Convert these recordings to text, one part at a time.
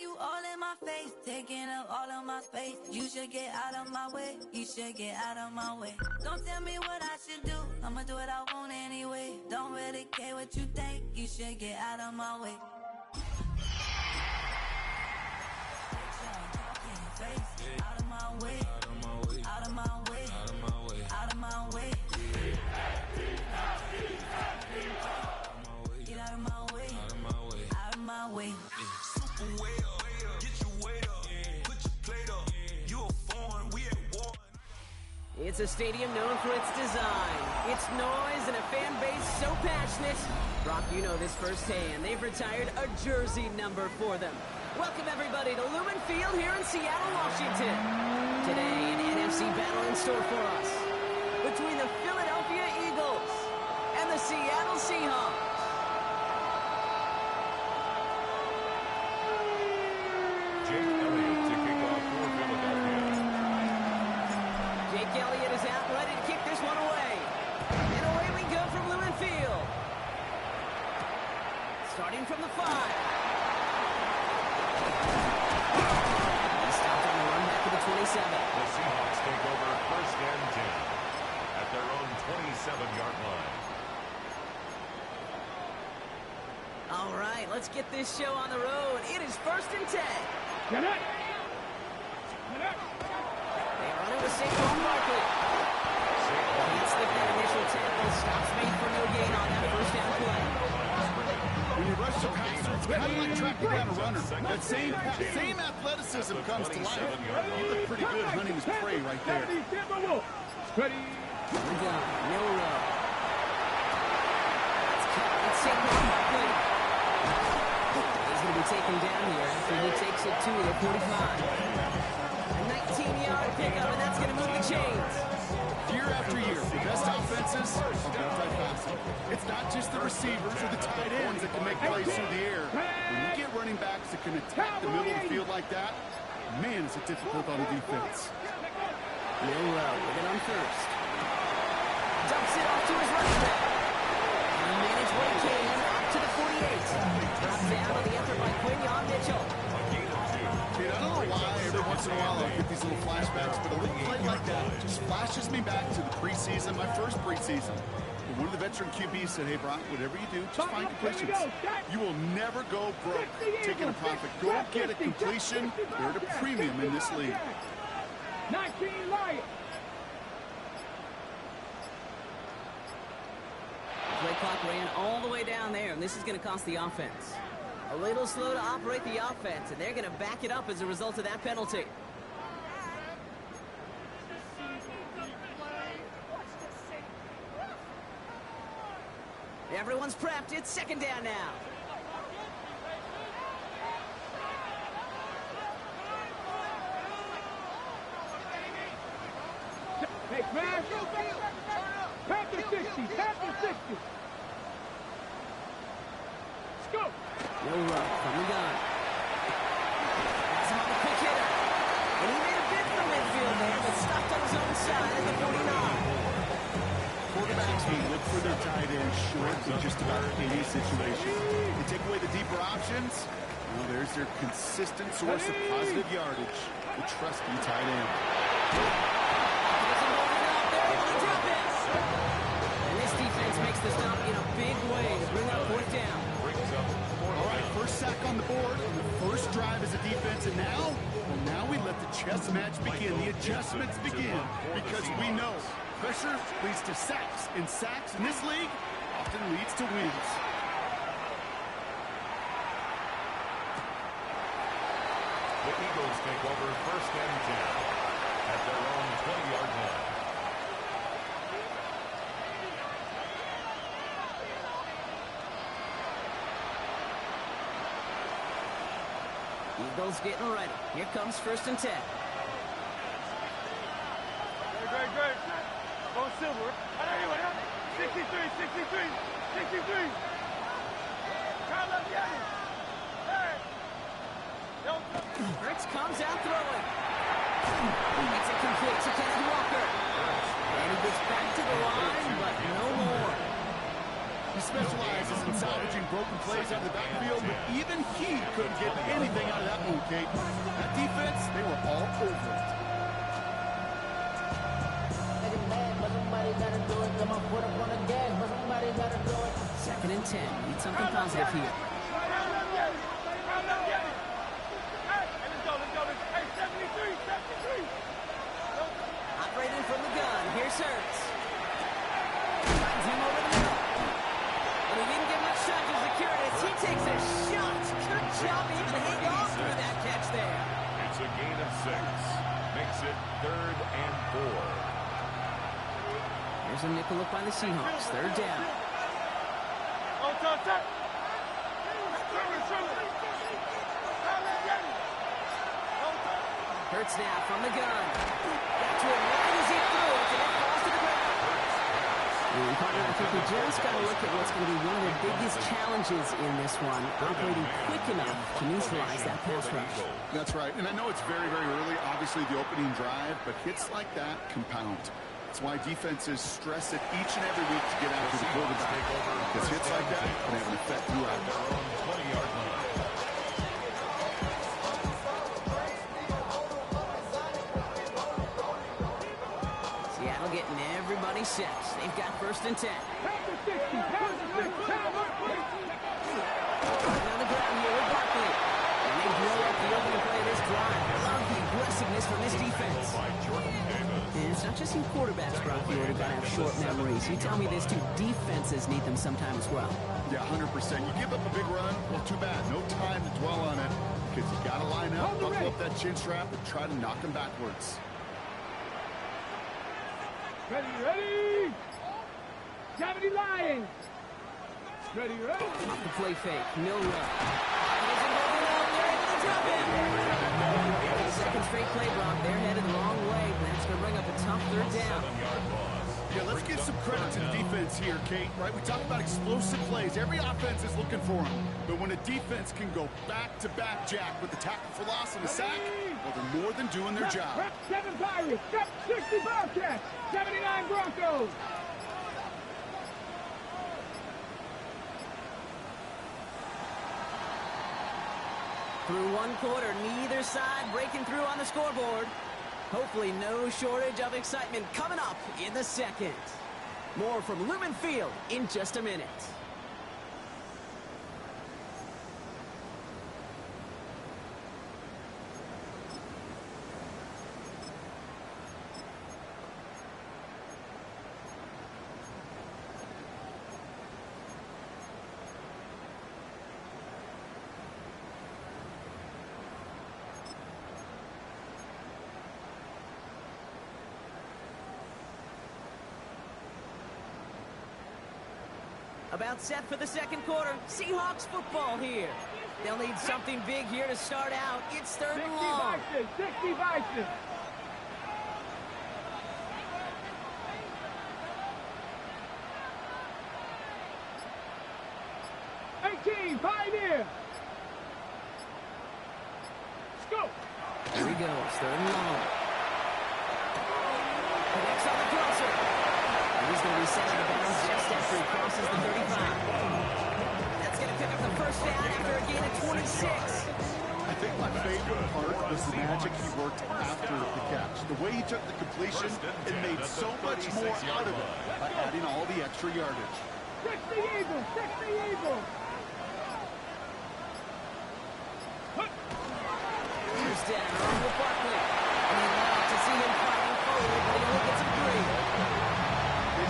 you all in my face, taking up all of my space. You should get out of my way, you should get out of my way. Don't tell me what I should do, I'ma do what I want anyway. Don't really care what you think, you should get out of my way. Out of my way, out of my way, out of my way, out of my way, out of my way. Get out of my way, out of my way, out of my way. Super well, get your weight up, put your plate up. You a foreign, we at war. It's a stadium known for its design, its noise, and a fan base so passionate. Brock, you know this firsthand. They've retired a jersey number for them. Welcome everybody to Lumen Field here in Seattle, Washington. Today, an NFC battle in store for us between the Philadelphia Eagles and the Seattle Seahawks. Jake Elliott to kick off for Philadelphia. Jake Elliott is out, ready to kick this one away. And away we go from Lumen Field. Starting from the 5. He stopped on the run back to the 27. The Seahawks take over first and 10 at their own 27-yard line. All right, let's get this show on the road. It is first and 10. Get it! They are running with Saquon Barkley. Can't slip that initial tackle. Stops made for no gain on that first down play. When you rush the passer, it's kind of like tracking down a runner. That same athleticism comes to life. He looked pretty good hunting his prey right there. Ready? Here we go. Miller. It's Saquon Barkley. He's going to be taken down here after he takes it to the 45. A 19-yard pickup, and that's going to move the chains. Year after year, the best offenses are multi-passing. It's not just the receivers or the tight ends that can make plays through the air. When you get running backs that can attack the middle of the field like that, man, is it difficult on the defense. Miller with it on first. Dumps it off to his running back. And he managed what he can up to the 48. Drops down on the effort by Quinyon Mitchell. Dude, I don't know why every once in a while I get these little flashbacks, but a little play like that just flashes me back to the preseason, my first preseason. And one of the veteran QBs said, hey, Brock, whatever you do, just find completions. You will never go broke taking a profit. Go get a completion. They're at a premium in this league. 19 Lions. Play clock ran all the way down there, and this is going to cost the offense. A little slow to operate the offense, and they're going to back it up as a result of that penalty. Everyone's prepped. It's second down now. Hey, man. Panther 60. Panther 60. Let's go. No run from the gun. That's on the quick hitter. And he made a bid for midfield there, but stopped on his own side at the 49. Quarterbacks may look for their tight end short in just about any situation. They take away the deeper options. Well, there's their consistent source of positive yardage. The trusty tight end. And this defense makes the stop in a big way to bring up fourth down. All right, first sack on the board, the first drive as a defense, and now we let the chess match begin, the adjustments begin, because we know pressure leads to sacks, and sacks in this league often leads to wins. The Eagles take over first and 10 at their own 20-yard line. Eagles getting ready. Here comes first and 10. Great. Go silver. 63. Bricks comes out throwing. It's incomplete to Kenneth Walker. And he gets back to the line, but no more. He specializes in salvaging broken plays out of the backfield, but even he couldn't get anything out of that move, Kate. That defense, they were all over it. Second and 10. Need something positive here. Operating from the gun. Here's Hurts. Finds him over the middle. And he didn't get much time to secure it as he takes a shot. Good job even hanging on through that catch there. It's a gain of 6. Makes it 3rd and 4. Here's a nickel look by the Seahawks. 3rd down. Hurts now from the gun. Got to him right as he threw it, and it falls to the ground. And partner, I think we just got to look at what's going to be one of the biggest challenges in this one, operating quick enough to neutralize that pass rush. That's right, and I know it's very, very early, obviously the opening drive, but hits like that compound. That's why defenses stress it each and every week to get after the quarterback. Because hits like that can have an effect throughout. 20-yard line. Seattle getting everybody set. They've got 1st and 10. On the ground here with Barkley. And they blow up the opening play of this drive. Love the aggressiveness from this defense. And it's not just in quarterbacks, Brock, you already got to have short memories. You tell me this too, defenses need them sometime as well. Yeah, 100%. You give up a big run, well, too bad. No time to dwell on it because you got to line up, buckle up that chin strap, and try to knock them backwards. Ready! 70 Lions! Ready? Off the play fake, Milrow. They're able to drop it. Second straight play, Brock. They're headed the wrong way. That's going to bring up a tough 3rd down. Yeah, let's give some credit to the defense here, Kate, right? We talk about explosive plays. Every offense is looking for them. But when a defense can go back-to-back, Jack, with the tackle for loss and a sack, well, they're more than doing their job. 7 Pirates, 60 Bobcats, 79 Broncos. Through one quarter, neither side breaking through on the scoreboard. Hopefully no shortage of excitement coming up in the second. More from Lumen Field in just a minute. About set for the second quarter. Seahawks football here. They'll need something big here to start out. It's 3rd and long. 60 Bison. 18 Pioneer. Let's go. Here he goes, 3rd and long. Connects on the crosser. He's going to be set out of bounds just after he crosses the 35. That's going to pick up the 1st down after a gain of 26. I think my favorite part was the magic he worked after the catch. The way he took the completion and made so much more out of it by adding all the extra yardage. 60 Eagles, 60 Eagles. First down, on with Barkley. And you'd love to see him fighting forward, but he only gets a 3.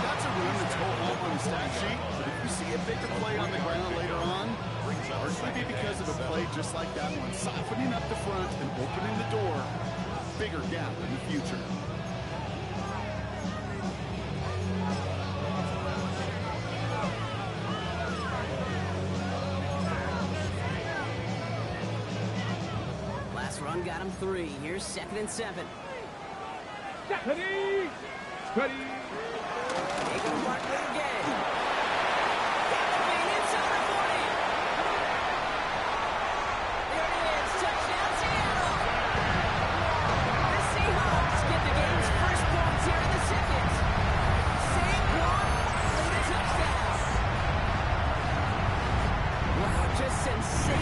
That's a room that's hold home on the stat sheet, but if you see a bigger play on the ground later on, largely be because of a play just like that one, softening up the front and opening the door, bigger gap in the future. Last run got him 3. Here's 2nd and 7. Ready. Taking Barkley again. Galloping inside the 40. There it is. Touchdown, Seattle. The Seahawks get the game's first points here in the second. Saquon Barkley, the touchdown.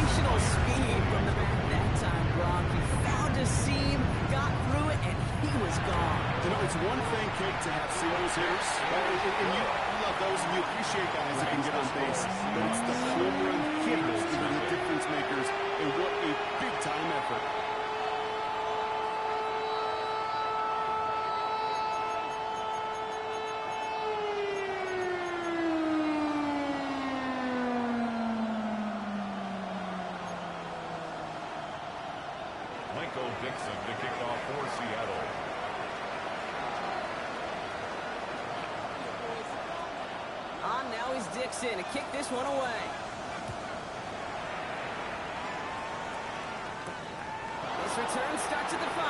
sensational speed from the back that time, Brock. He found a seam, got through it, and he was gone. You know, it's one thing, Kate, to have singles hitters, and you love those, and you appreciate guys that can get on base, but it's the home run hitters that are the difference makers, and what a big-time effort. Dixon to kick off for Seattle. On now is Dixon to kick this one away. This return starts at the 5.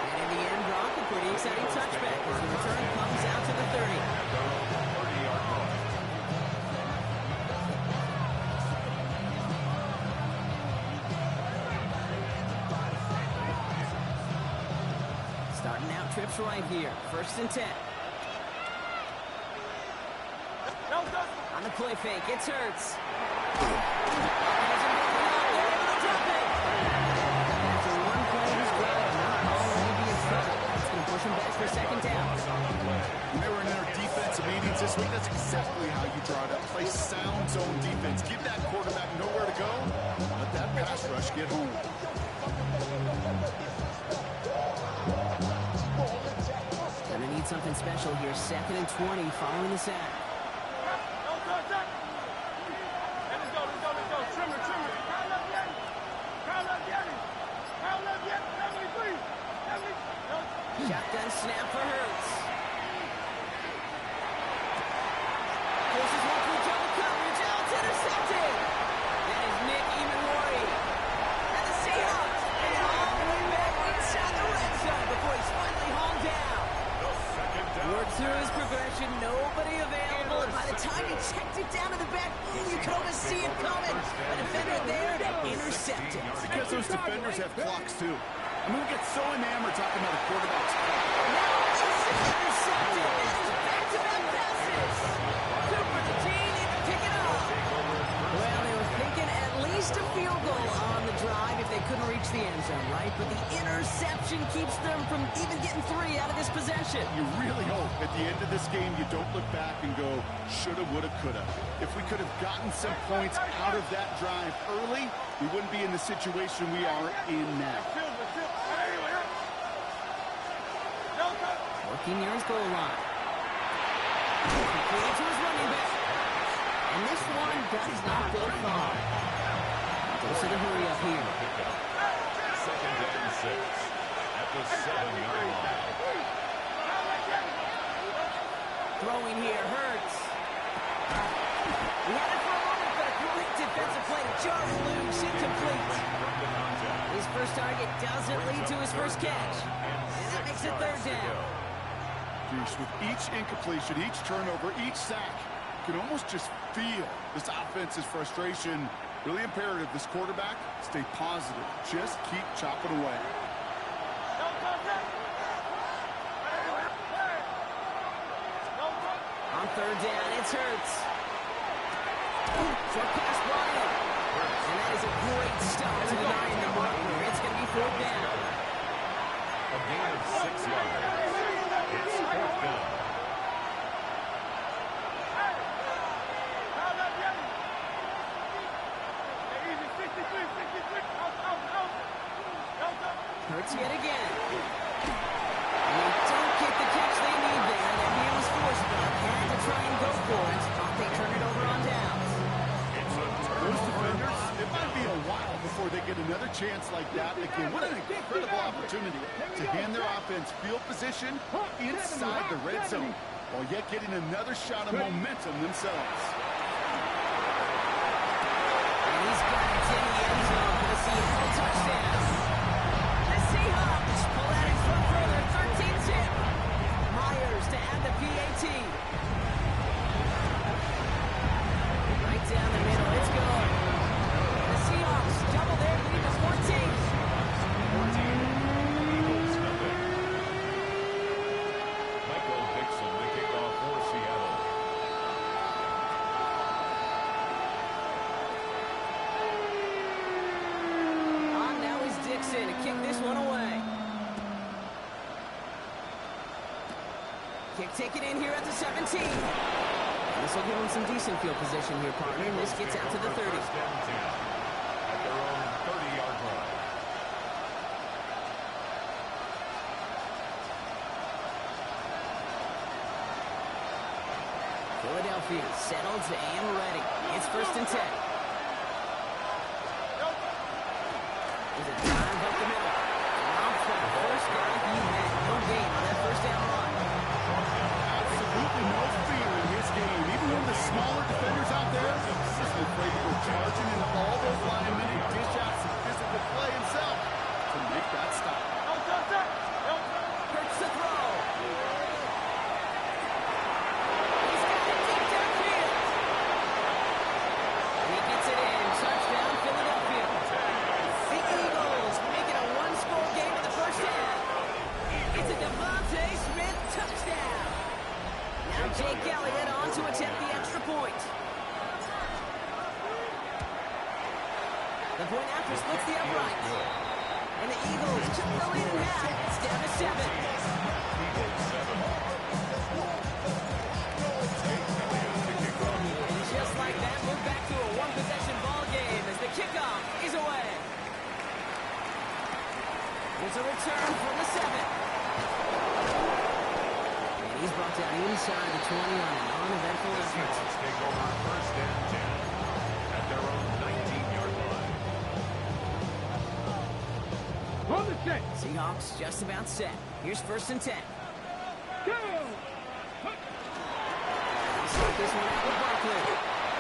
And in the end, Brock, a pretty exciting touchback as the return comes out to the 30. 30-yard line. Starting out trips right here. 1st and 10. On the play fake, it's Hurts. After one play of his drive, not already be in trouble. It's going to push him back for 2nd down. When they were in their defensive meetings this week, that's exactly how you draw it up. Play sound zone defense. Give that quarterback nowhere to go. Let that pass rush get home. Gonna need something special here. 2nd and 20 following the sack. Shotgun snap for Hurts. Forces one through double coverage. Oh, it's intercepted. That is Nick Emanwari. And the Seahawks take it all the way back inside the red zone before he's finally hauled down. Worked through his progression, nobody available, and by the time he checked it down to the back, you could almost see it coming. A defender there to intercept it. Because those defenders have clocks, too. I mean, we get so enamored talking about a quarterback's clock. Now it's intercepted. This is back-to-back passes. Cooper to G need to pick it up. Well, they were thinking at least a field goal on the drive if they couldn't reach the end zone, right? But the interception keeps them from even getting 3 out of this possession. You really hope at the end of this game you don't look back and go, shoulda, woulda, coulda. If we could have gotten some points out of that drive early, we wouldn't be in the situation we are in now. Working near his goal line. Completed to his running back. And this one does not go far. Goes to the hurry up here. 2nd and 6 at the 7-yard line. Throwing here, Hurts. He had it for a moment, but a great defensive play to Charles Luke's incomplete. His first target doesn't lead to his first catch. And that makes it 3rd down. With each incompletion, each turnover, each sack, you can almost just feel this offense's frustration. Really imperative, this quarterback, stay positive. Just keep chopping away. On 3rd down, it's Hurts. Short pass brought in. And that is a great stop to the 9 marker. It's going to be 4th down. A gain of 6 yards. It's 4th down. Hurts yet again. And they don't get the catch they need there. That man was forced, but had to try and go for it. Thought they turn it over on downs. Those defenders, it might be a while before they get another chance like that again. What an incredible opportunity to hand their offense field position inside the red zone, while yet getting another shot of momentum themselves. And he's got it in the end zone for the Seattle touchdown. The Seahawks pull that in front further, 13-zip. Myers to add the PAT. Right down the middle, it's good. The Seahawks double their lead to 14. 14. Eagles nothing. Michael Dixon, the kickoff for Seattle. Dixon to kick this one away. Kick taken in here at the 17. And this will give them some decent field position here, partner, and this gets out to the 30. At their own 30-yard line. Philadelphia settled and ready. It's 1st and 10. There's a drive up the middle. Off for the first guy he had. No gain on that first down run. Absolutely no fear in his game. Even one of the smaller defenders out there isn't afraid to go charging into all those linemen and dish out some physical play himself to make that stop. Hurts the throw. He's got it deep downfield. And he gets it in. Touchdown, Philadelphia. The Eagles make it a one-score game in the first half. It's a Devontae Smith touchdown. Now Jake Elliott on to attempt the extra point. The point after splits the uprights. And the Eagles took the lead in half. It's down to 7. And just like that, we're back to a one-possession ball game as the kickoff is away. There's a return from the 7. And he's brought down inside the 20 on an uneventful effort. Take over 1st and 10 at their own 19-yard line. On the set. Seahawks just about set. Here's 1st and 10. Go. Start this one out with Barkley.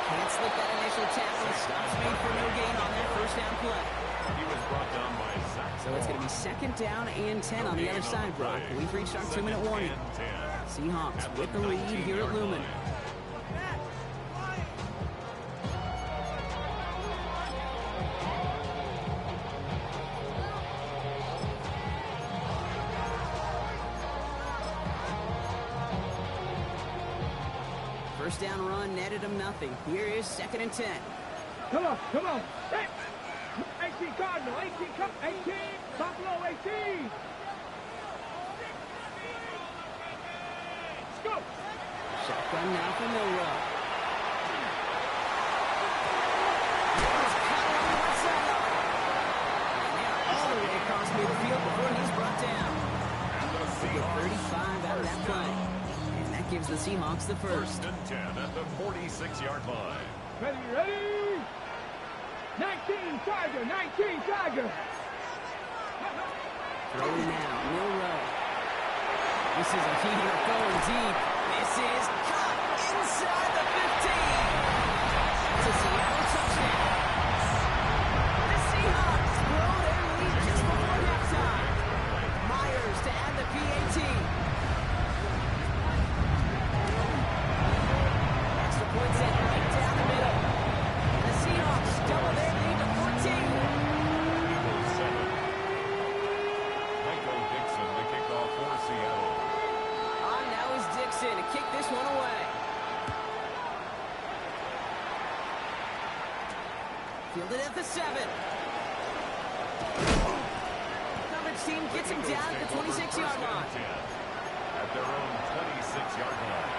Can't slip that initial tackle. Stops made for no gain on that first down play. He was brought down by Zach. So it's going to be 2nd down and 10 on the other side, Brock. We've reached our 2-minute warning. Seahawks with the lead here at Lumen. First down run netted him nothing. Here is 2nd and 10. Come on. Hey. 18 Cardinal. 18. 18. Buffalo 18. Let's go. Shotgun now for Milrow. All the way across midfield before he's brought down. They get 35 out of that play. And that gives the Seahawks the first. 1st and 10 at the 46-yard line. Ready? 19 Tiger. Throwing now, Milrow. This is a heater going deep. This is caught inside the 15. It's a Seattle touchdown. The Seahawks blow their lead just before halftime. Myers to add the PAT. Extra point set right down the middle. And the Seahawks double their lead to 14. Eagles 7. Michael Dixon to kick off for Seattle. On now is Dixon to kick this one away. Fielded at the 7. Coverage team gets him down at the 26-yard line. At their own 26-yard line.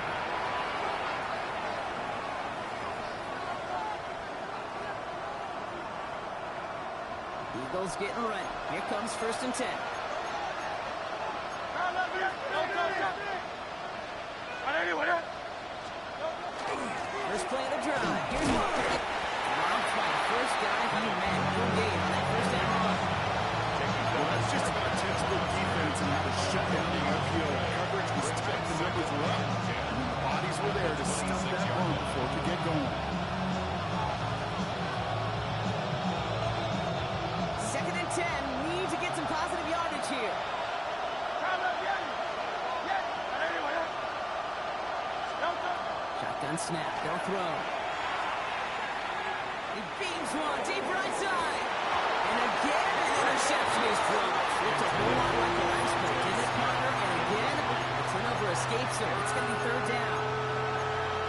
Eagles getting ready. Here comes 1st and 10. First play of the drive. Here's Walker. Robbed by the first guy he met. No gain on that first down run. Well, that's just about textbook defense and how to shut down the RPO. Coverage was tight, the numbers were up, and the bodies were there to stump that run before it could get going. 2nd and 10. Need to get some positive yardage here. Shotgun snap. They'll throw. He beams one deep right side. And again, an interception is dropped. Looked a whole lot like the last play, didn't it, partner? And again, the turnover escapes him. It's going to be 3rd down.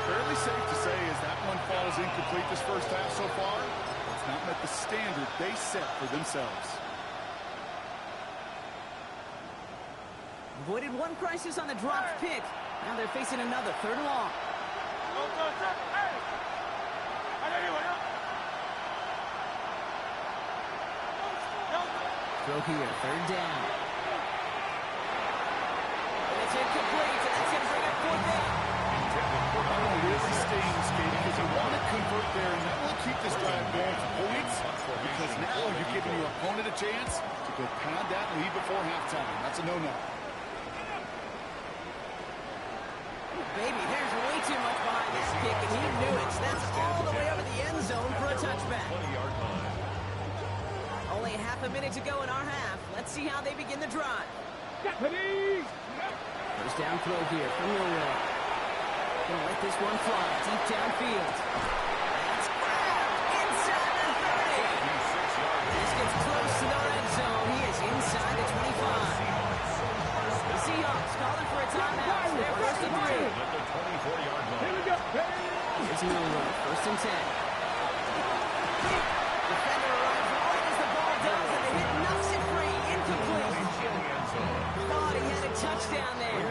Fairly safe to say as that one falls incomplete this first half so far, it's not met the standard they set for themselves. Avoided one crisis on the dropped pick. Now they're facing another 3rd and long. Throw here, 3rd down. And it's incomplete, and that's going to bring up 4th down. Oh, really stings, Katie, because you want to convert there and not only keep this drive going for points, because now you're giving your opponent a chance to go pad that lead before halftime. That's a no-no. Baby, there's way too much behind this kick, and he knew it. So that's all the way over the end zone for a touchback. 20-yard line. Only half a minute to go in our half. Let's see how they begin the drive. First down throw here from Millwall. Gonna let this one fly deep downfield. That's grabbed inside the 30. This gets close to the red zone. He is inside the 25. The Seahawks calling for a timeout. They're 1st and 3. At the 24-yard line. Here we go. Here's Millwall, 1st and 10. Defender arrives right as the ball does, and the hit knocks it free. Incomplete. Thought he had a touchdown there.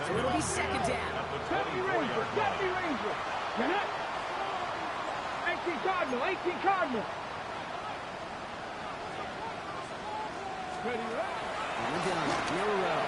So it'll be 2nd down. Got me Ranger. Got me Ranger. You're not. 18 Cardinal. 18 Cardinal. Ready, right? On the gun, Millwall.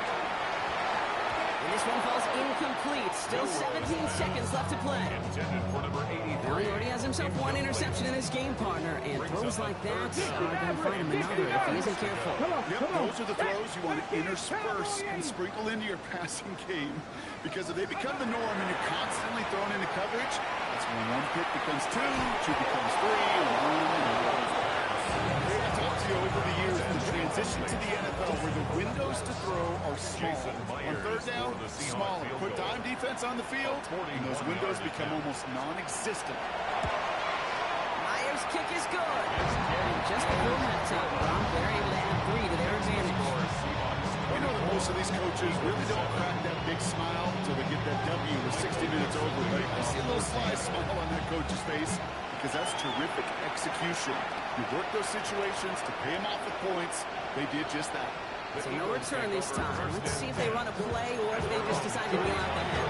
And this one falls incomplete. Still 17 seconds left to play. Intended for number 83. Well, he already has himself one interception in this game, partner, and throws like that are going to find him another if he isn't careful. Yep, those are the throws you want to intersperse and sprinkle into your passing game, because if they become the norm and you're constantly thrown into coverage, that's when 1 pick becomes 2, 2 becomes 3, and 1. I've talked to you over the years, the transition to the NFL where the windows to throw are small. On 3rd down, smaller. Put dime defense on the field, and those windows become almost non-existent. Myers' kick is good. And just before halftime, Brown, they're able to add 3 to their advantage. You know that most of these coaches really don't crack that big smile until they get that W with 60 minutes over. But I see a little sly smile on that coach's face because that's terrific execution. You work those situations to pay them off with points. They did just that. So no return this time. Let's see if they run a play or if they just decide to kneel out the head.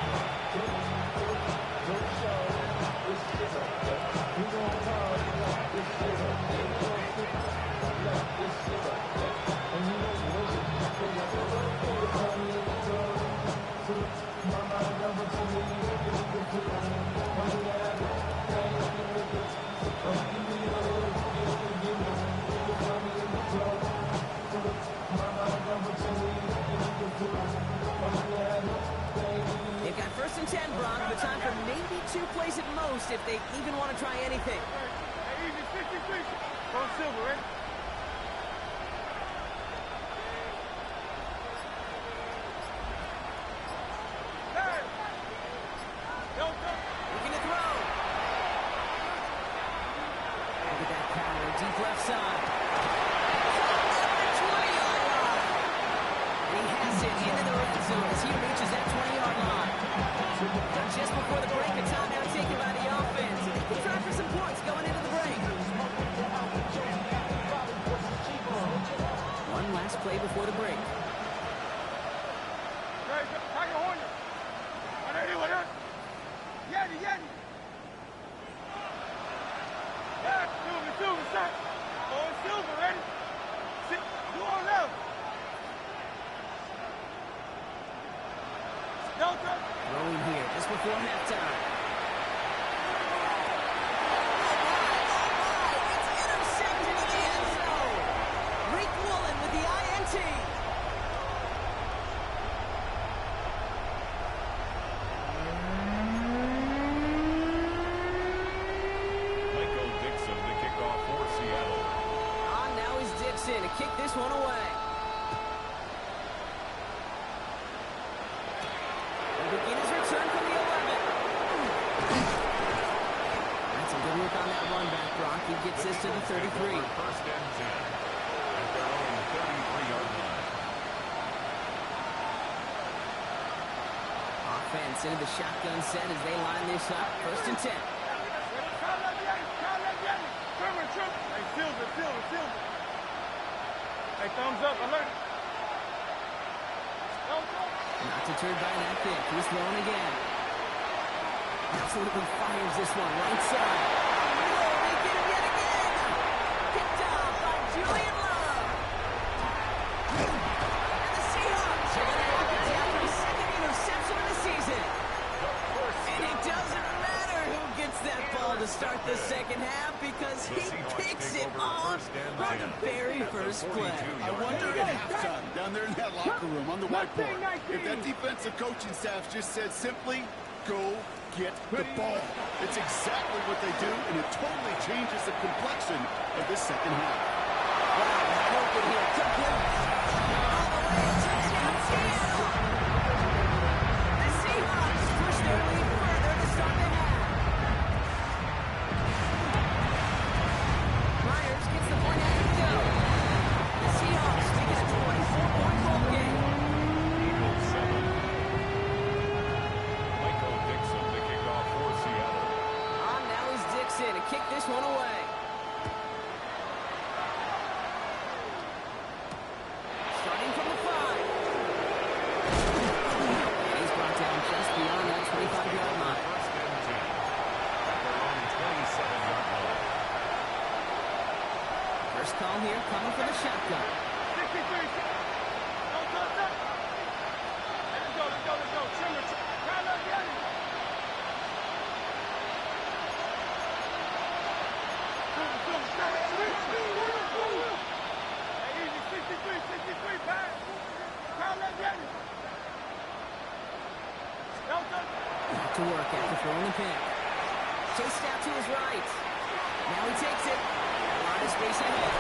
They've got 1st and 10, Brock, but time for maybe 2 plays at most if they even want to try anything. Hey, easy, 50-50. Go Silver, ready? Hey! Looking to throw. Look at that power, deep left side. 20-yard line. And he has it into the red zone as he reaches that 20-yard line. And just before the break, a timeout taken by the offense. We'll try for some points going into the break. One last play before the break. Silver, ready? You on now. Delta. Throwing here just before halftime. It's intercepted in the end zone. Reek Woolen with the INT. Michael Dixon, the kickoff for Seattle. Now is Dixon to kick this one away. He'll begin his return from the 11. That's a good look on that run back, Brock. He gets this to the 33. 1st and 10 at their own 33-yard line. Offense into the shotgun set as they line this up. 1st and 10. Hey, Silver. Hey, thumbs up, alert. Don't go. Not deterred by that kick. He's throwing again. Absolutely fires this one. Right side. Oh, they get him yet again. Picked off by Julian Love. And the Seahawks are going to walk it down for his second interception of the season. And it doesn't matter who gets that ball to start the second half because he picks it off on the very first play. I wonder at halftime, down there in that locker room on the whiteboard, if that defensive coaching staff just said simply, go get the ball. It's exactly what they do, and it totally changes the complexion of this second half. Wow, open here. Complete. All the way. Touchdown, Seattle. The Seahawks push their lead further to start the half. Myers gets the point after the go. The Seahawks make it a 24-point ball game. Eagles 7. Michael Dixon to kick off for Seattle. Now is Dixon to kick this one away. Starting from the 5. And he's brought down just beyond that 25-yard line. First and 10. At their own 27-yard line. First call here coming from the shotgun. 63. Let's go. Trimmer. Tyler, get it. Hey, easy. 63, pass. Tyler, get it. Back to work after throwing the pick. Chased out to his right. Now he takes it. A lot of space ahead.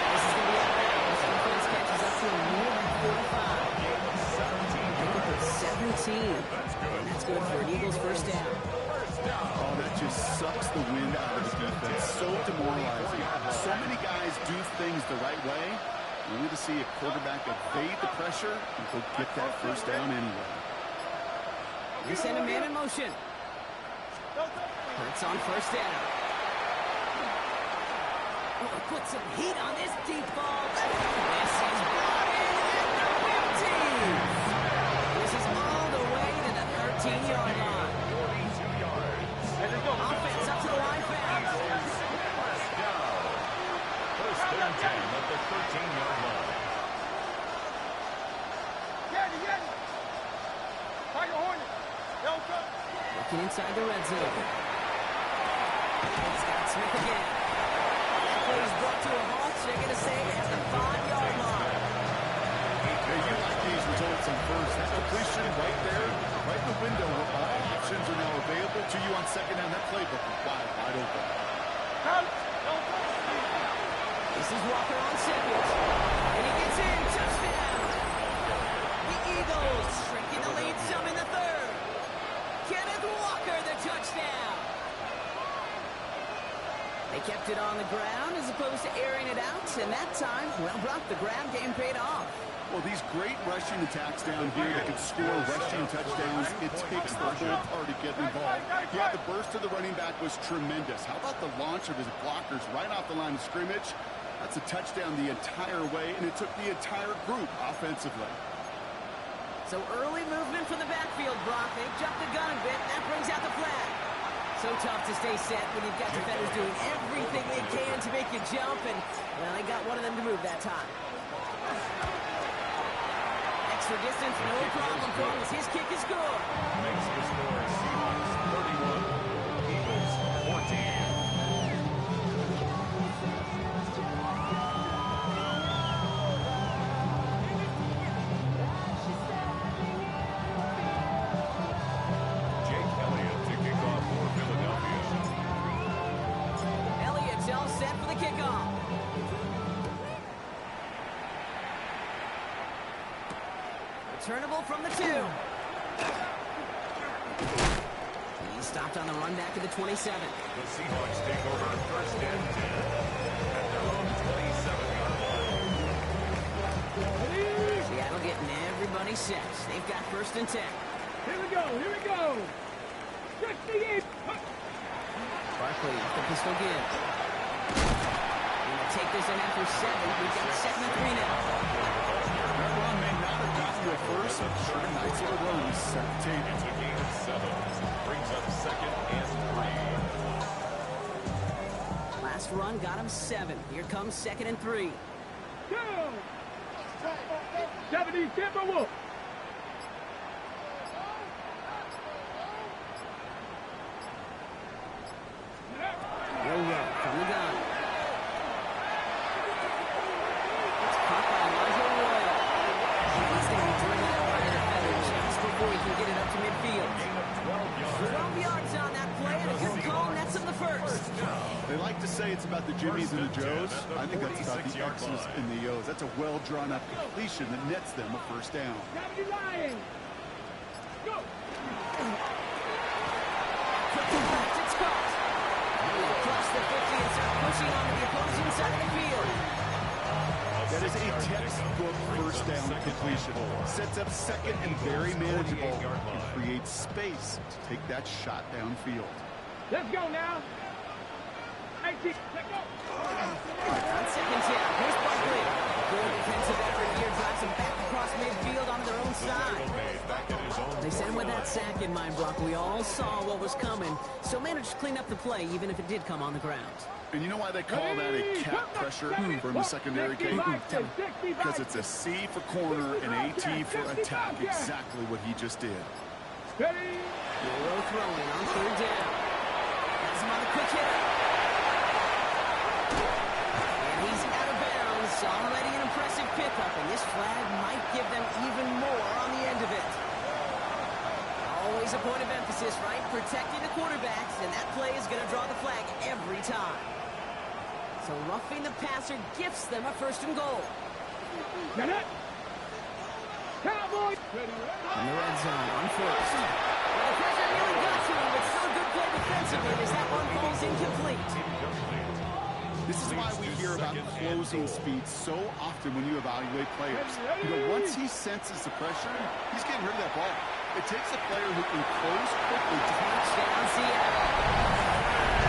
This is going to be out of bounds. Defense catches up to him more than 45. Pick up at 17. That's good for an Eagles first down. Oh, that just sucks the wind out of the defense. So demoralizing. So many guys do things the right way. We need to see a quarterback evade the pressure and go get that first down anyway. They send a man in motion. That's on first down. Oh, put some heat on this deep ball. This is brought in at the 15. This is all the way to the 13-yard line. 42 yards. Offense up to the line fast. First and 10 at the 13-yard line. Tiger Hornet. Looking inside the red zone. Scott Smith again. That play is brought to a halt. So they're going to say at the 5-yard line. Hey, you like these results on first. That completion right there, right in the window where all options are now available to you on second down. That playbook is wide open. This is Walker on second. And he gets in. Touchdown. The Eagles shrinking the lead some in the third. Kenneth Walker, the touchdown. They kept it on the ground as opposed to airing it out. And that time, well, Brock, the ground game paid off. Well, these great rushing attacks down here that can score rushing touchdowns, it takes the whole party getting involved. Yeah, the burst of the running back was tremendous. How about the launch of his blockers right off the line of scrimmage? That's a touchdown the entire way, and it took the entire group offensively. So early movement from the backfield, Brock. They jumped the gun a bit. That brings out the flag. So tough to stay set when you've got defenders doing everything they can to make you jump, and, well, they got one of them to move that time. Extra distance, no problem for him as his kick is good. Makes the score Seahawks 31, Eagles 14. Jake Elliott to kick off for Philadelphia. Elliott's all set for the kickoff. Returnable from the 2. He's stopped on the run back to the 27. The Seahawks take over first and 10 at their own 27-yard line. Seattle getting everybody set. They've got first and 10. Here we go. Stretch the in. Barkley off the pistol again. Gonna take this in after 7. We've got 7-3 now. That run may not have gotten to a first. Sure, nice little run. Set the table. It's a gain of 7. Brings up 2nd and 3. Last run got him 7. Here comes 2nd and 3. Go! 70 Timberwolves. From the gun. It's caught by Elijah Royal. He's going to be driven out by the feather just before he can get it up to midfield. 12 yards on that play, and a good call nets him the first. They like to say it's about the Jimmies and the Joes. I think that's about the X's and the O's. That's a well-drawn-up completion that nets them a first down. 70 Lions. Go! It's caught. Across the 50 and start pushing onto the opposing side of the field. That is a textbook first down completion. Sets up 2nd and very manageable and creates space to take that shot downfield. Let's go now. 18. Let's go. On 2nd down, here's Barkley. Good defensive effort here, drives him back across midfield onto their own side. They sent him with that sack in mind, Brock. We all saw what was coming, so managed to clean up the play, even if it did come on the ground. And you know why they call that a cap pressure from the secondary, Kate? Because it's a C for corner and AT for attack. Exactly what he just did. Ready? Euro throwing on 3rd down. Has him on the quick hitter. And he's out of bounds. Already an impressive pickup, and this flag might give them even more on the end of it. Always a point of emphasis, right? Protecting the quarterbacks, and that play is going to draw the flag every time. So roughing the passer gifts them a 1st and goal. Get it. Cowboys. In the red zone on 1st. Well, the pressure really got to him, but still a good play defensively as that one falls incomplete. This is why we hear about closing speed so often when you evaluate players. You know, once he senses the pressure, he's getting rid of that ball. It takes a player who can close quickly to Touchdown, Seattle.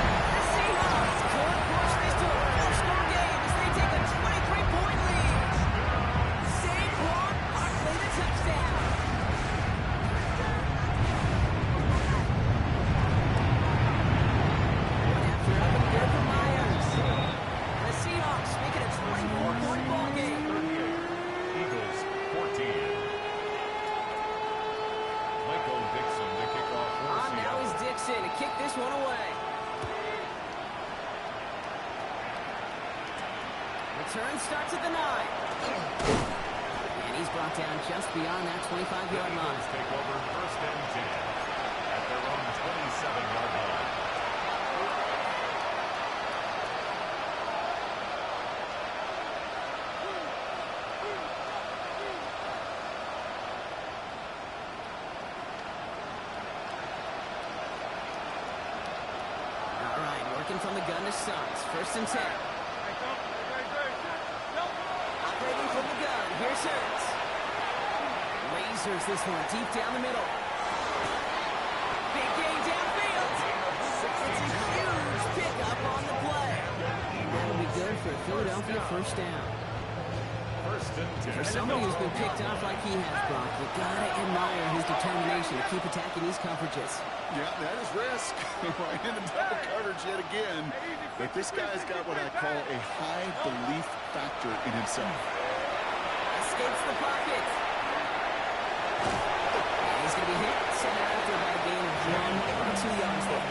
The Seahawks could push this to a four-score game as they take a 23-point lead. Saquon Barkley the touchdown. One after another good for Myers. The Seahawks make it a 24-point ball game. Eagles 14. Michael Dixon to kick off for On now Seattle. is Dixon to kick this one away. Return starts at the 9. And he's brought down just beyond that 25-yard line. Eagles take over 1st and 10 at their own 27-yard line. All right, working from the gun to Suggs. 1st and 10. Operating from the gun. Here's Hurts. Lasers this one deep down the middle. Big gain downfield. It's a huge pickup on the play. That'll be good for a Philadelphia 1st down. 1st and 10. For somebody who's been picked off like he has, Brock, you gotta admire his determination to keep attacking these coverages. Yeah, that is risk. Right in the double coverage yet again. But this guy's got what I call a high belief factor in himself. Escapes the pocket. And he's going to be hit center after by a gain of 1 or 2 yards there.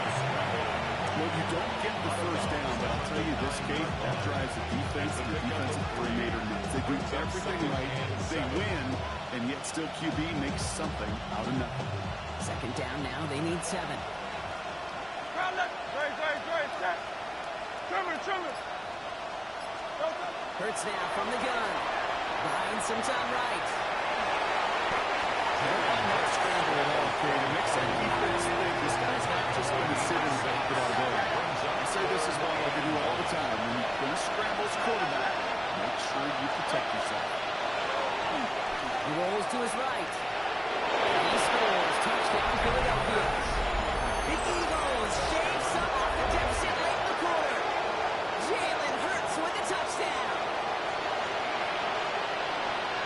Well, you don't get the 1st down, but I'll tell you this, Kate, that drives the defense and the defensive coordinator nuts. They do everything right, they win, and yet still QB makes something out of nothing. 2nd down now, they need 7. Hurts now from the gun. Buying some time right. Not scramble at all, Kate. It makes that defense think this guy's not just going to sit and back it all day. I say this is what I do all the time. When you're going to scramble as quarterback, make sure you protect yourself. He rolls to his right. And he scores. Touchdown, Philadelphia. The Eagles shave some off the deficit late in the quarter. Jalen Hurts with the touchdown.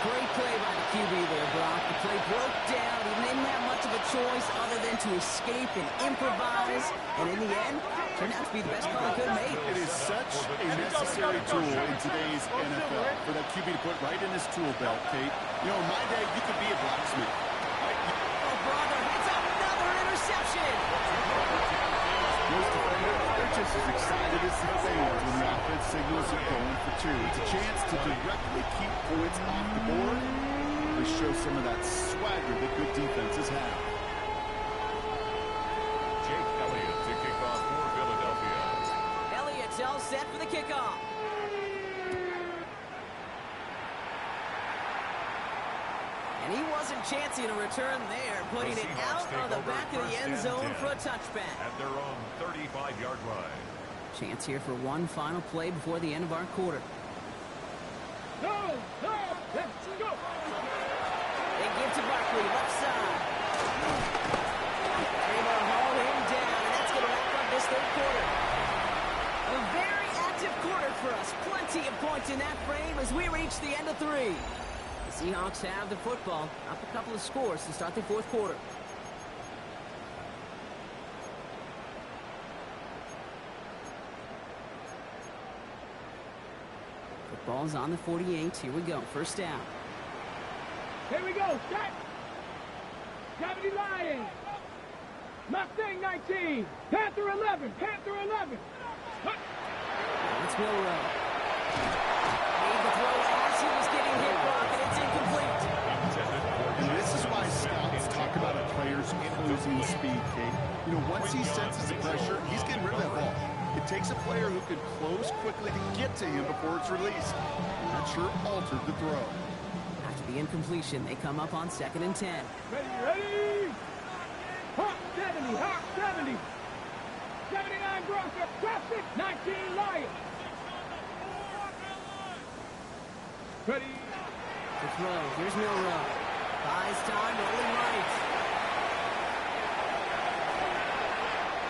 Great play by the QB there, Brock. The play broke down. He didn't have much of a choice other than to escape and improvise. And in the end, turned out to be the best call he could have made. It is such a necessary tool in today's NFL for that QB to put right in his tool belt, Kate. You know, in my day, you could be a blacksmith. Oh, brother, it's another interception. Most defenders, they're just as excited as the fans when the offense signals are going for two. It's a chance to directly keep points off the board. They show some of that swagger that good defenses have. Jake Elliott to kick off for Philadelphia. Elliott's all set for the kickoff. And he wasn't chancing a return there, putting it out on the back of the end zone for a touchback. At their own 35-yard line. Chance here for one final play before the end of our quarter. Go, let's go. They give to Barkley, left side. They're going to haul him down, and that's going to wrap up this third quarter. A very active quarter for us. Plenty of points in that frame as we reach the end of three. The Seahawks have the football, up a couple of scores to start the fourth quarter. Football's on the 48. Here we go. First down. Here we go, set. 70 Lions. Mustang 19. Panther 11. Panther 11. It's Milrow. Made the throw as he was getting hit, Brock, and it's incomplete. And this is why scouts talk about a player's closing speed, Kate. You know, once he senses the pressure, he's getting rid of that ball. It takes a player who can close quickly to get to him before it's released. And that sure altered the throw. After the incompletion, they come up on 2nd and 10. Ready. Hawk 70. Hawk 70. 79 Broncos. Cross it. 19 Lions. Ready. The throw. Here's Milrow. Buys time, rolling right.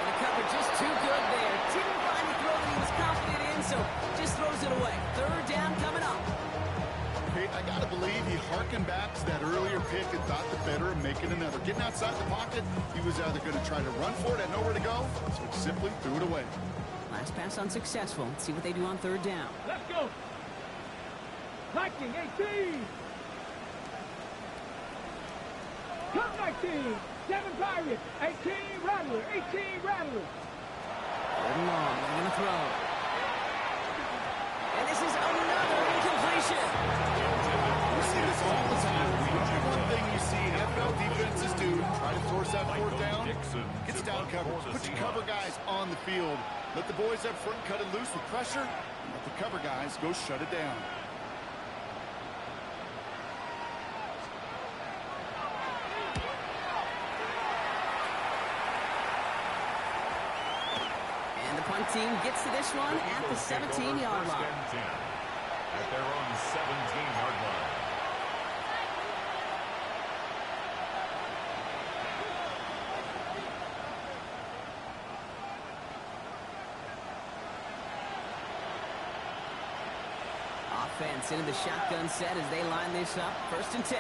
And the cover just too good there. Didn't find the throw that he was confident in, so just throws it away. Third down coming up. Kate, I gotta believe he harkened back to that earlier pick and thought the better of making another. Getting outside the pocket, he was either going to try to run for it and nowhere to go, so he simply threw it away. Last pass unsuccessful. Let's see what they do on third down. Let's go. Viking 18. Come 19. 7 Pirates. 18 Rattler. 18 Rattler. Third and long. They're going to throw. And this is another incompletion. We see this all the time. One thing you see NFL defenses do, try to force that fourth down, gets down coverage. Put your cover guys on the field. Let the boys up front cut it loose with pressure, and let the cover guys go shut it down. And the punt team gets to this one at the 17-yard line. At their own 17-yard line. Offense into the shotgun set as they line this up. 1st and 10.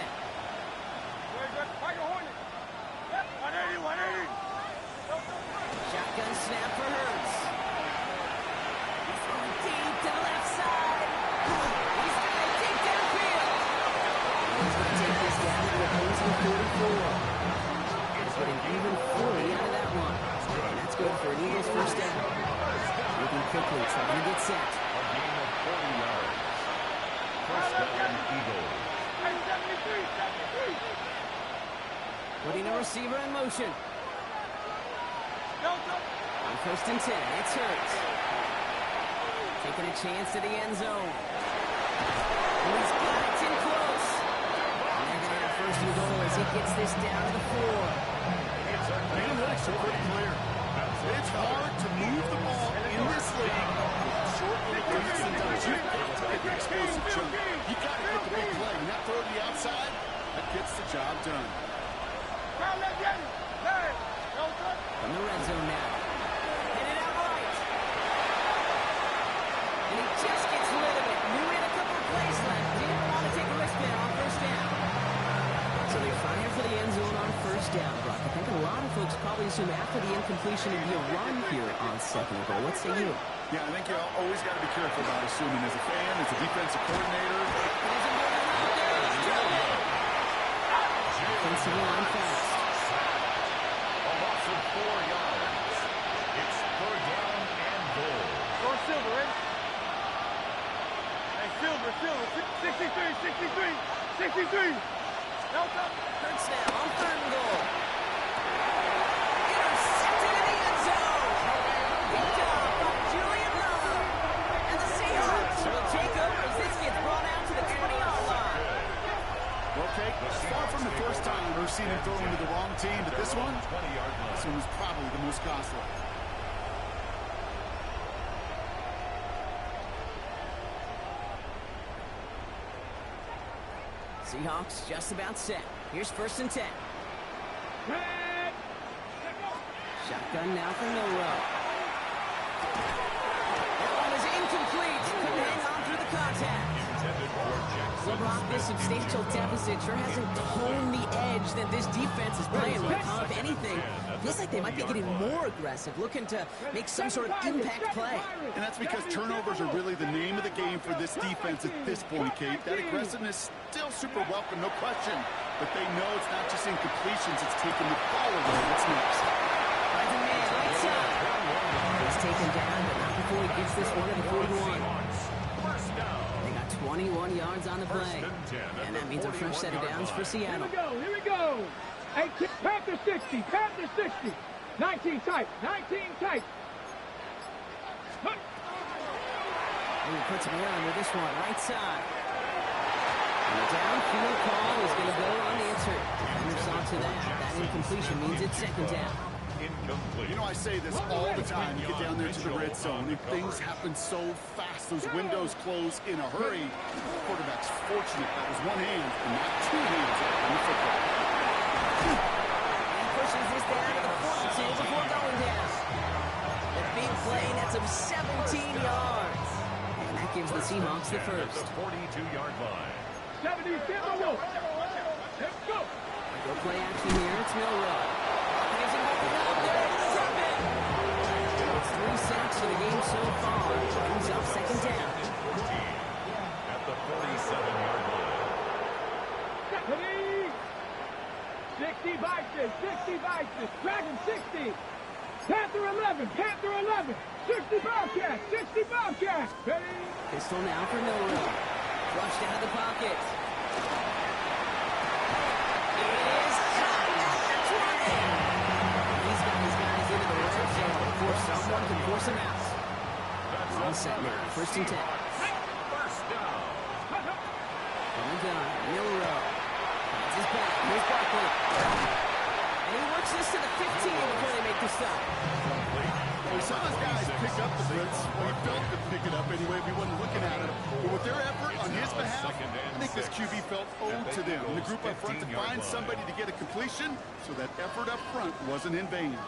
Shotgun snap for Hurts. He's going deep to the left side. He's going to take downfield. He's going to take this down to the opposing 44. He's getting even 40 out of that one. And that's good for an Eagles first down. Moving quickly, trying to get set. A gain of 40 yards. First down, Eagles. Putting a receiver in motion. On 1st and 10, it's Hurts. Taking a chance to the end zone. And he's got it in close. And they're going to have 1st and goal as he gets this down to the 4. Analytics are pretty clear. It's hard to move the ball in this league with short little dunks and dunks. You've got to make an explosive jump. You've got to get the big play. And that throw to the outside, that gets the job done. From the red zone now. Hit it out right. And he just gets rid of it. Knew he had a couple of plays left. Didn't want to take a risk there on 1st down. down, Brock. I think a lot of folks probably assume after the incompletion it'd be a run here on second and goal. What say you? Yeah, I think you always got to be careful about assuming as a fan, as a defensive coordinator. Defensive line fast. A loss of 4 yards. It's 3rd down and goal. Go Silver, ready? Hey, Silver, 63. Help up. Third snap on 3rd and goal. Intercepted in the end zone. Picked up by Julian Love. And the Seahawks will take over as this gets brought out to the 20-yard line. Okay, far from the first time we've seen him throw into the wrong team, but this one was probably the most costly. Seahawks just about set. Here's 1st and 10. Shotgun now for Milrow. That one is incomplete. Couldn't hang on through the contact. LeBron, this substantial deficit sure hasn't honed the edge that this defense is playing with. If anything, feels like they might be getting more aggressive, looking to make some sort of impact play. And that's because turnovers are really the name of the game for this defense at this point, Kate. That aggressiveness still super welcome, no question. But they know it's not just incompletions, it's taking the ball away. What's next? By the man, right side. He's taken down, but not before he gets this one at the 41. They got 21 yards on the play. And that means a fresh set of downs for Seattle. Here we go. 18, Panther 60. 19 tight. And he puts him on with this one, right side. And the downfield call is going to go unanswered. Defender saw to that. That incompletion means it's 2nd down. You know, I say this all the time. You get down there to the red zone, and things happen so fast. Those windows close in a hurry. The quarterback's fortunate. That was one hand and not 2 hands on the football. He pushes this down to the 42 before going down. The big play nets him 17 yards. And that gives the Seahawks the first. The 42-yard line. 70, let's go. Go play action here. It's Milrow. Gives him up there. It's 3 sacks for the game so far. Brings up 2nd down. At the 47-yard line. 60 Vices. Dragon 60. Panther 11. 60 Bobcats. Ready? Pistol now for Milrow. Flushed out of the pocket. It is caught at the 20. He's got his guys into the red zone before someone can force him out. All set now. 1st and 10. First down. On the gun. Milrow. That's his back. Here's Barkley. And he works this to the 15 before they make the stop. We saw his guys pick up the blitz. Well, he felt to pick it up anyway if he wasn't looking at it. But with their effort on his behalf, I think this QB felt owed to them. And the group up front to find somebody to get a completion, so that effort up front wasn't in vain.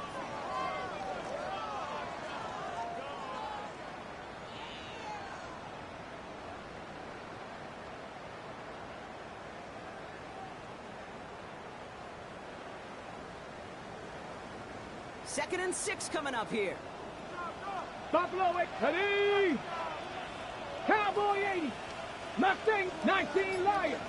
Second and 6 coming up here. Buffalo 8. Ready? Cowboy 80. Mustang 19 Lion.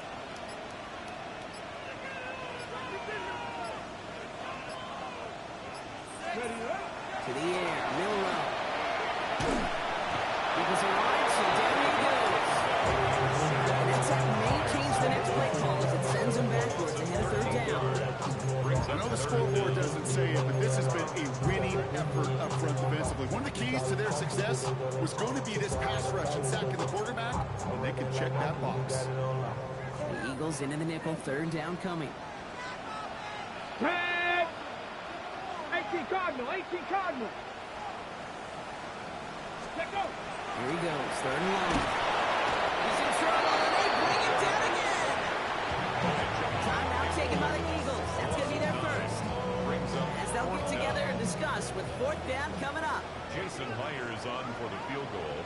To the air. Milrow. Because a right, so down he goes. And that's that may change the next play call as it sends him backwards ahead of 3rd down. I know the scoreboard doesn't say it, but this has been a winning effort up front defensively. One of the keys to their success was going to be this pass rush and sacking the quarterback, and they can check that box. The Eagles into the nickel. 3rd down coming. Red. 18 Cardinal. Let go. Here he goes. 3rd and 1. He's in trouble, and they bring him down again. Timeout taken by the Eagles. That's going to be their first. As they'll get together and discuss with 4th down coming up. Jason Myers on for the field goal.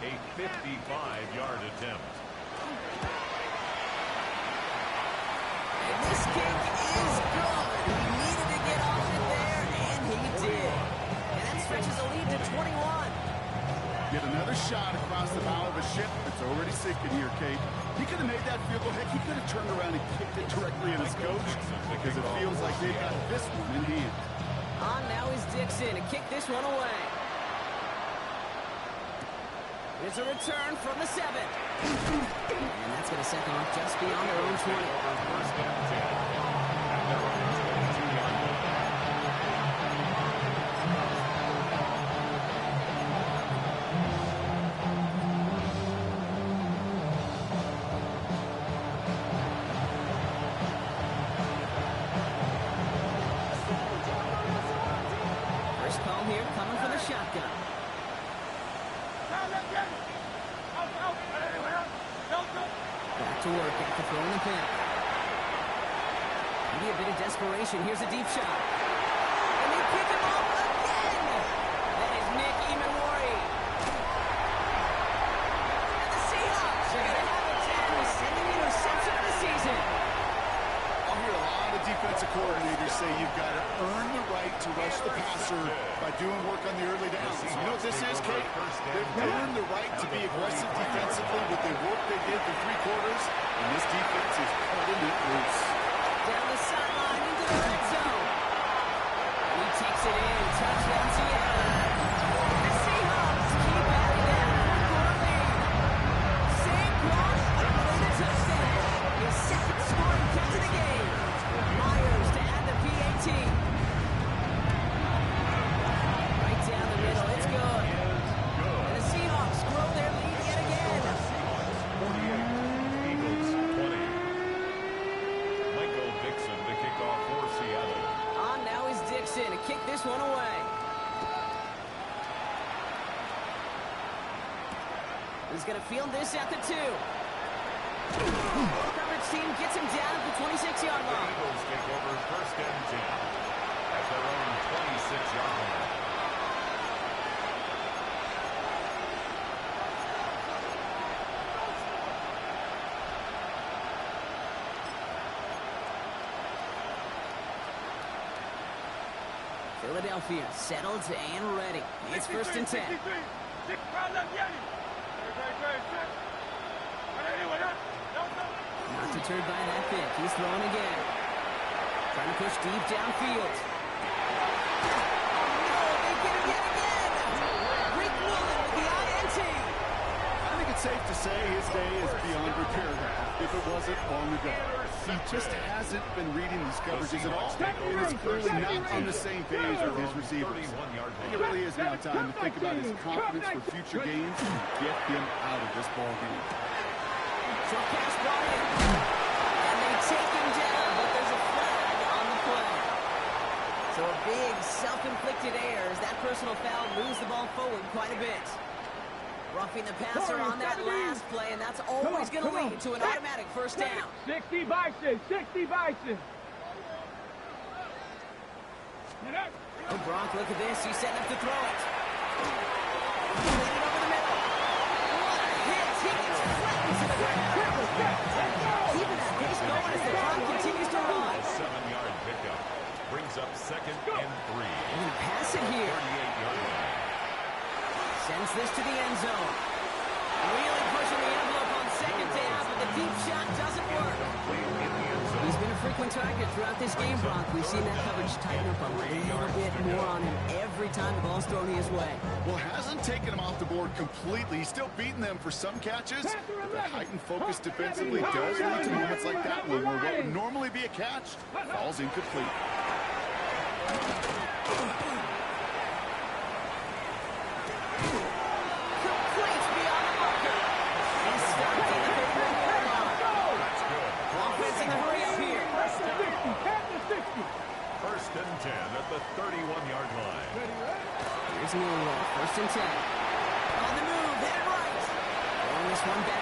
A 55-yard attempt. And this kick is good. stretches the lead to 21. Get another shot across the bow of a ship that's already sinking here, Kate. He could have made that field goal. Heck, he could have turned around and kicked it directly at his coach because it feels like they've got this one in hand. On now is Dixon to kick this one away. Here's a return from the 7. And that's going to set them up just beyond their own 20. First and 10 at their own 22-yard line. First call here coming from the shotgun. Back to work after throwing the pin. Maybe a bit of desperation. Here's a deep shot. And they pick him up again. That is Nick Imanwari. And the Seahawks are going to have a 10th interception of the season. I'll hear a lot of defensive coordinators say you've got to earn the right to rush the passer by doing work on the early downs. You know what this is, Kate? They've earned the right to be aggressive defensively with the work they did for 3 quarters, and this defense is cutting it loose. Down the sideline into the red zone. And he takes it in. Touchdown, Seattle. The Seahawks keep adding that four-quarter lead. Saquon with a touchdown. His second scoring catch of the game. Myers to add the PAT. Right down the middle. It's good. And the Seahawks grow their lead yet again. 48, Eagles 20. Michael Dixon to kick off for Seattle. On now is Dixon to kick this one away. He's going to field this at the 2. Coverage team gets him down at the 26-yard The line. Eagles take over first and 10 at their own 26-yard line. Philadelphia settled and ready. It's first and 10. Not deterred by that pick. He's throwing again. Trying to push deep downfield. Oh, no, they get him yet again. Rick Woolen with the INT. I think it's safe to say his day is beyond repair if it wasn't long ago. He just hasn't been reading these coverages at all. And is clearly not on the same page with his receivers. I think it really is now time to think about his confidence for future games and get him out of this ball game. Short pass brought in. And they take him down, but there's a flag on the play. So a big self-inflicted error as that personal foul moves the ball forward quite a bit. Roughing the passer on that last play, and that's always going to lead to an automatic first down. 60 Bison, 60 Bison. Oh, Gronk, look at this. He's setting up to throw it. Leading over the middle. What a hit. He gets flattened to the ground. Keeping that pace going as the clock continues to run. 7-yard pickup brings up second and 3. And pass it here. 38-yard line. Sends this to the end zone. Really pushing the envelope on second down, but the deep shot doesn't work. He's been a frequent target throughout this game, Brock. We've seen that coverage tighten up a little bit more on him every time the ball's thrown his way. Well, hasn't taken him off the board completely. He's still beating them for some catches. But the heightened focus defensively does lead to moments like that one where what would normally be a catch falls incomplete. Complete beyond the marker. He's stopped at the 31-yard line. That's good. Offense in the hurry up here. First and 10 at the 31-yard line. Here's a little roll. First and 10. On the move, hit it right. Throwing this one back